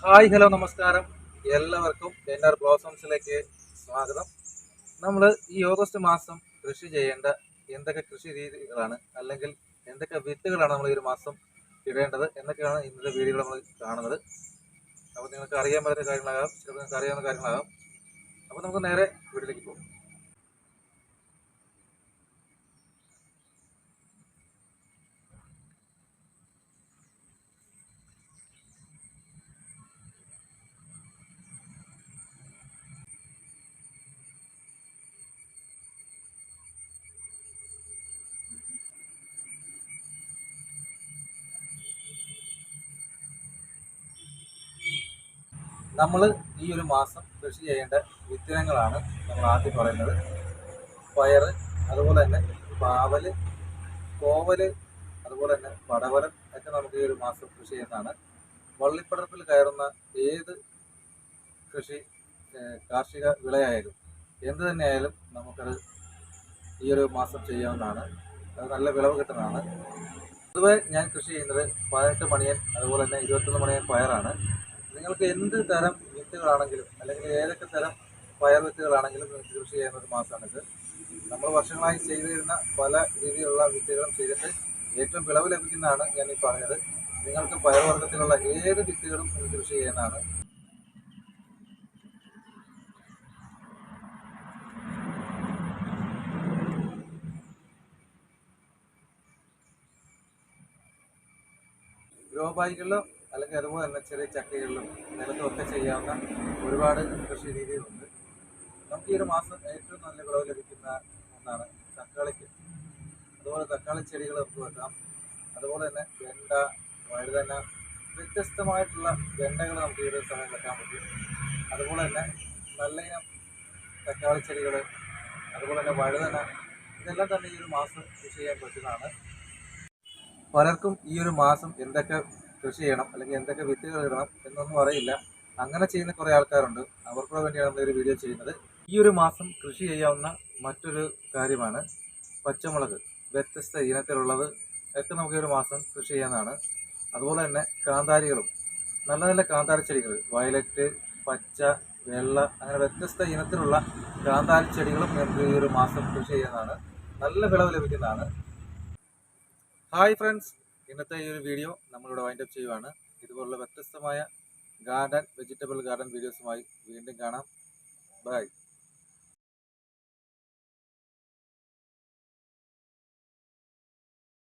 Hi hello നമസ്കാരം. എല്ലാവർക്കും NR ബ്ലോസംസിലേക്ക് സ്വാഗതം. നമ്മൾ ഈ ഓഗസ്റ്റ് മാസം കൃഷി ചെയ്യേണ്ട എന്തൊക്കെ കൃഷി രീതികളാണ്, അല്ലെങ്കിൽ എന്തൊക്കെ വിത്തുകളാണ് നമ്മൾ ഈ ഒരു മാസം ഇടേണ്ടത് എന്നൊക്കെയാണ് ഇന്നത്തെ വീഡിയോ നമ്മൾ കാണുന്നത്. അപ്പോൾ നിങ്ങൾക്ക് അറിയാൻ പറ്റുന്ന കാര്യങ്ങളാകാം, ചിലപ്പോൾ നിങ്ങൾക്ക് അറിയാവുന്ന കാര്യങ്ങളാകാം. അപ്പോൾ നമുക്ക് നേരെ വീട്ടിലേക്ക് പോകും. നമ്മൾ ഈ ഒരു മാസം കൃഷി ചെയ്യേണ്ട വിത്തിനങ്ങളാണ് നമ്മൾ ആദ്യം പറയുന്നത്. പയറ്, അതുപോലെ തന്നെ പാവല്, കോവല്, അതുപോലെ തന്നെ പടവലം ഒക്കെ നമുക്ക് ഈ ഒരു മാസം കൃഷി ചെയ്യുന്നതാണ്. വള്ളിപ്പടർപ്പിൽ കയറുന്ന ഏത് കൃഷി കാർഷിക വിളയായാലും എന്ത് തന്നെയായാലും നമുക്കത് ഈ ഒരു മാസം ചെയ്യാവുന്നതാണ്. അത് നല്ല വിളവ് കിട്ടുന്നതാണ്. പൊതുവെ ഞാൻ കൃഷി ചെയ്യുന്നത് 18 മണിയൻ, അതുപോലെ തന്നെ 21 മണിയൻ പയറാണ്. നിങ്ങൾക്ക് എന്ത് തരം വിത്തുകളാണെങ്കിലും, അല്ലെങ്കിൽ ഏതൊക്കെ തരം പയർ വിത്തുകളാണെങ്കിലും നിങ്ങൾക്ക് കൃഷി ചെയ്യുന്ന ഒരു മാസമാണിത്. നമ്മൾ വർഷങ്ങളായി ചെയ്തു വരുന്ന പല രീതിയിലുള്ള വിത്തുകളും ചെയ്തിട്ട് ഏറ്റവും വിളവ് ലഭിക്കുന്നതാണ് ഞാൻ ഈ പറഞ്ഞത്. നിങ്ങൾക്ക് പയർവർഗ്ഗത്തിലുള്ള ഏത് വിത്തുകളും കൃഷി ചെയ്യുന്നതാണ്. ഗ്രോ ബാഗുകളിലോ അല്ലെങ്കിൽ അതുപോലെ തന്നെ ചെറിയ ചക്കകളിലും നിലത്തുമൊക്കെ ചെയ്യാവുന്ന ഒരുപാട് കൃഷി രീതികളുണ്ട്. നമുക്ക് ഈ ഒരു മാസം ഏറ്റവും നല്ല വിളവ് ലഭിക്കുന്ന ഒന്നാണ് തക്കാളിക്ക്. അതുപോലെ തക്കാളി ചെടികൾ നമുക്ക് വെക്കാം. അതുപോലെ തന്നെ വെണ്ട, വഴുതന, വ്യത്യസ്തമായിട്ടുള്ള വെണ്ടകൾ നമുക്ക് ഈ ഒരു സമയം വെക്കാൻ പറ്റും. അതുപോലെ തന്നെ നല്ല ഇനം തക്കാളി ചെടികൾ, അതുപോലെ തന്നെ വഴുതന, ഇതെല്ലാം തന്നെ ഈ ഒരു മാസം കൃഷി ചെയ്യാൻ പറ്റുന്നതാണ്. പലർക്കും ഈ ഒരു മാസം എന്തൊക്കെ കൃഷി ചെയ്യണം, അല്ലെങ്കിൽ എന്തൊക്കെ വിത്തുകൾ ഇടണം എന്നൊന്നും അറിയില്ല. അങ്ങനെ ചെയ്യുന്ന കുറേ ആൾക്കാരുണ്ട്. അവർക്ക് വേണ്ടിയാണ് നമ്മൾ ഒരു വീഡിയോ ചെയ്യുന്നത്. ഈ ഒരു മാസം കൃഷി ചെയ്യാവുന്ന മറ്റൊരു കാര്യമാണ് പച്ചമുളക്. വ്യത്യസ്ത ഇനത്തിലുള്ളത് ഒക്കെ നമുക്ക് ഈ ഒരു മാസം കൃഷി ചെയ്യാവുന്നതാണ്. അതുപോലെ തന്നെ കാന്താരികളും, നല്ല നല്ല കാന്താരി ചെടികൾ, വയലറ്റ്, പച്ച, വെള്ള, അങ്ങനെ വ്യത്യസ്ത ഇനത്തിലുള്ള കാന്താരി ചെടികളും നമുക്ക് ഈ ഒരു മാസം കൃഷി ചെയ്യുന്നതാണ്. നല്ല വിളവ് ലഭിക്കുന്നതാണ്. ഹായ് ഫ്രണ്ട്സ്, ഇന്നത്തെ ഈ ഒരു വീഡിയോ നമ്മളിവിടെ വൈൻഡപ്പ് ചെയ്യുവാണ്. ഇതുപോലുള്ള വ്യത്യസ്തമായ വെജിറ്റബിൾ ഗാർഡൻ വീഡിയോസുമായി വീണ്ടും കാണാം. ബൈ.